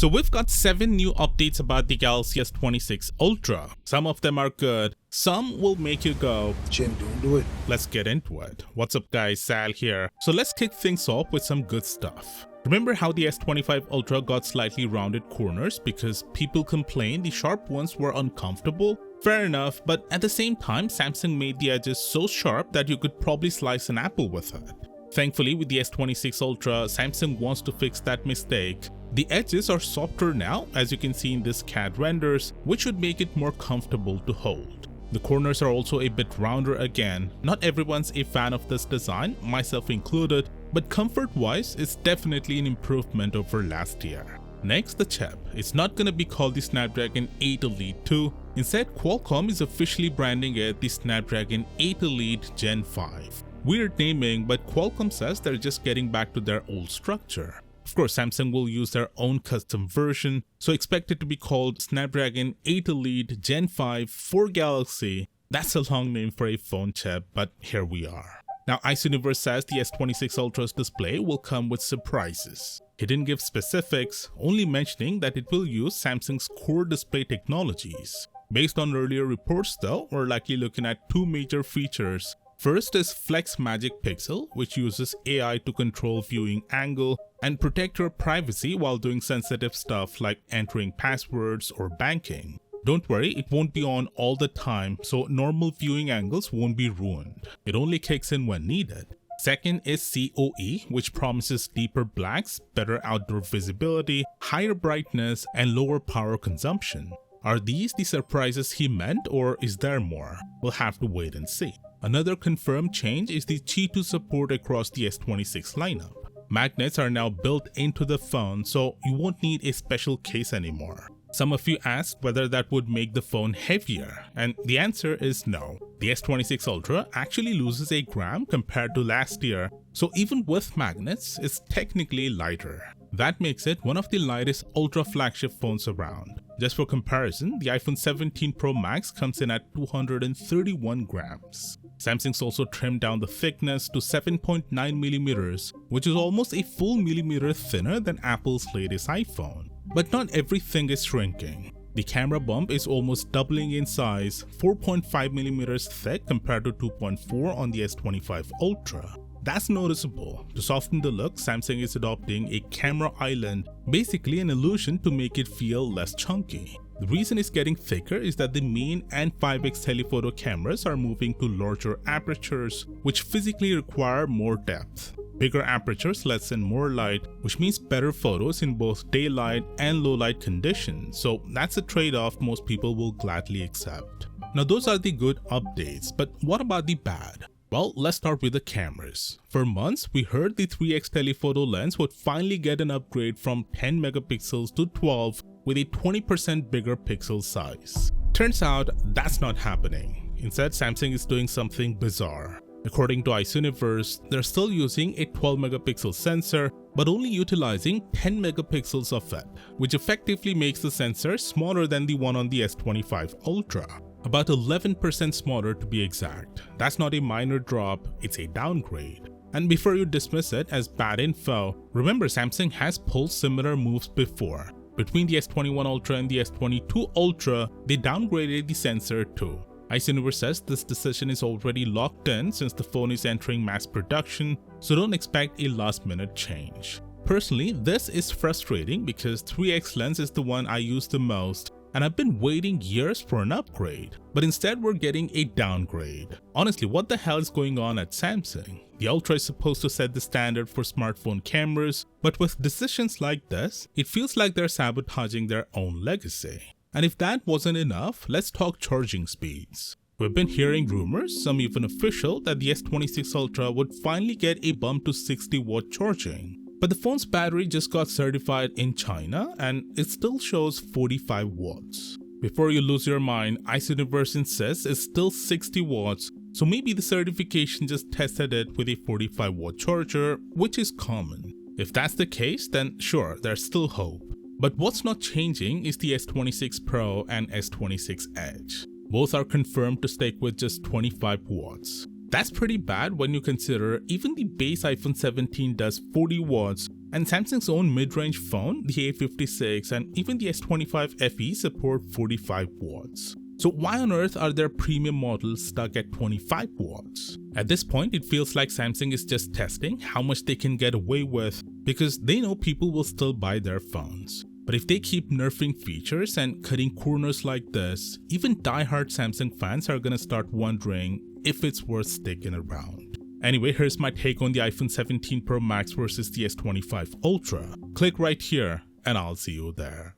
So we've got 7 new updates about the Galaxy S26 Ultra. Some of them are good, some will make you go, Jim, don't do it. let's get into it. What's up guys, Sal here. So let's kick things off with some good stuff. Remember how the S25 Ultra got slightly rounded corners because people complained the sharp ones were uncomfortable? Fair enough, but at the same time Samsung made the edges so sharp that you could probably slice an apple with it. Thankfully, with the S26 Ultra, Samsung wants to fix that mistake. The edges are softer now, as you can see in this CAD renders, which should make it more comfortable to hold. The corners are also a bit rounder again. Not everyone's a fan of this design, myself included, but comfort-wise, it's definitely an improvement over last year. Next, the chip. It's not gonna be called the Snapdragon 8 Elite 2. Instead, Qualcomm is officially branding it the Snapdragon 8 Elite Gen 5. Weird naming, but Qualcomm says they're just getting back to their old structure. Of course, Samsung will use their own custom version, so expect it to be called Snapdragon 8 Elite Gen 5 for Galaxy. That's a long name for a phone chip, but here we are. Now, Universe says the S26 Ultra's display will come with surprises. He didn't give specifics, only mentioning that it will use Samsung's core display technologies. Based on earlier reports though, we're likely looking at 2 major features. First is Flex Magic Pixel, which uses AI to control viewing angle and protect your privacy while doing sensitive stuff like entering passwords or banking. Don't worry, it won't be on all the time, so normal viewing angles won't be ruined. It only kicks in when needed. Second is COE, which promises deeper blacks, better outdoor visibility, higher brightness, and lower power consumption. Are these the surprises he meant, or is there more? We'll have to wait and see. Another confirmed change is the Qi 2 support across the S26 lineup. Magnets are now built into the phone, so you won't need a special case anymore. Some of you asked whether that would make the phone heavier, and the answer is no. The S26 Ultra actually loses a gram compared to last year, so even with magnets, it's technically lighter. That makes it one of the lightest Ultra flagship phones around. Just for comparison, the iPhone 17 Pro Max comes in at 231 grams. Samsung's also trimmed down the thickness to 7.9mm, which is almost a full millimeter thinner than Apple's latest iPhone. But not everything is shrinking. The camera bump is almost doubling in size, 4.5mm thick compared to 2.4 on the S25 Ultra. That's noticeable. To soften the look, Samsung is adopting a camera island, basically an illusion to make it feel less chunky. The reason it's getting thicker is that the main and 5x telephoto cameras are moving to larger apertures, which physically require more depth. Bigger apertures lets in more light, which means better photos in both daylight and low light conditions, so that's a trade-off most people will gladly accept. Now those are the good updates, but what about the bad? Well, let's start with the cameras. For months, we heard the 3x telephoto lens would finally get an upgrade from 10 megapixels to 12 with a 20% bigger pixel size. Turns out that's not happening. Instead, Samsung is doing something bizarre. According to Universe, they're still using a 12 megapixel sensor, but only utilizing 10 megapixels of it, which effectively makes the sensor smaller than the one on the S25 Ultra. About 11% smaller to be exact. That's not a minor drop, it's a downgrade. And before you dismiss it as bad info, remember Samsung has pulled similar moves before. Between the S21 Ultra and the S22 Ultra, they downgraded the sensor too. Universe says this decision is already locked in since the phone is entering mass production, so don't expect a last-minute change. Personally, this is frustrating because 3x lens is the one I use the most, and I've been waiting years for an upgrade, but instead we're getting a downgrade. Honestly, what the hell is going on at Samsung? The Ultra is supposed to set the standard for smartphone cameras, but with decisions like this, it feels like they're sabotaging their own legacy. And if that wasn't enough, let's talk charging speeds. We've been hearing rumors, some even official, that the S26 Ultra would finally get a bump to 60-watt charging. But the phone's battery just got certified in China and it still shows 45 watts. Before you lose your mind, Universe insists it's still 60 watts, so maybe the certification just tested it with a 45 watt charger, which is common. If that's the case, then sure, there's still hope. But what's not changing is the S26 Pro and S26 Edge. Both are confirmed to stick with just 25 watts. That's pretty bad when you consider even the base iPhone 17 does 40 watts, And Samsung's own mid-range phone, the A56 and even the S25 FE support 45 watts. So why on earth are their premium models stuck at 25 watts? At this point, it feels like Samsung is just testing how much they can get away with because they know people will still buy their phones. But if they keep nerfing features and cutting corners like this, even die-hard Samsung fans are gonna start wondering if it's worth sticking around. Anyway, here's my take on the iPhone 17 Pro Max versus the S25 Ultra. Click right here and I'll see you there.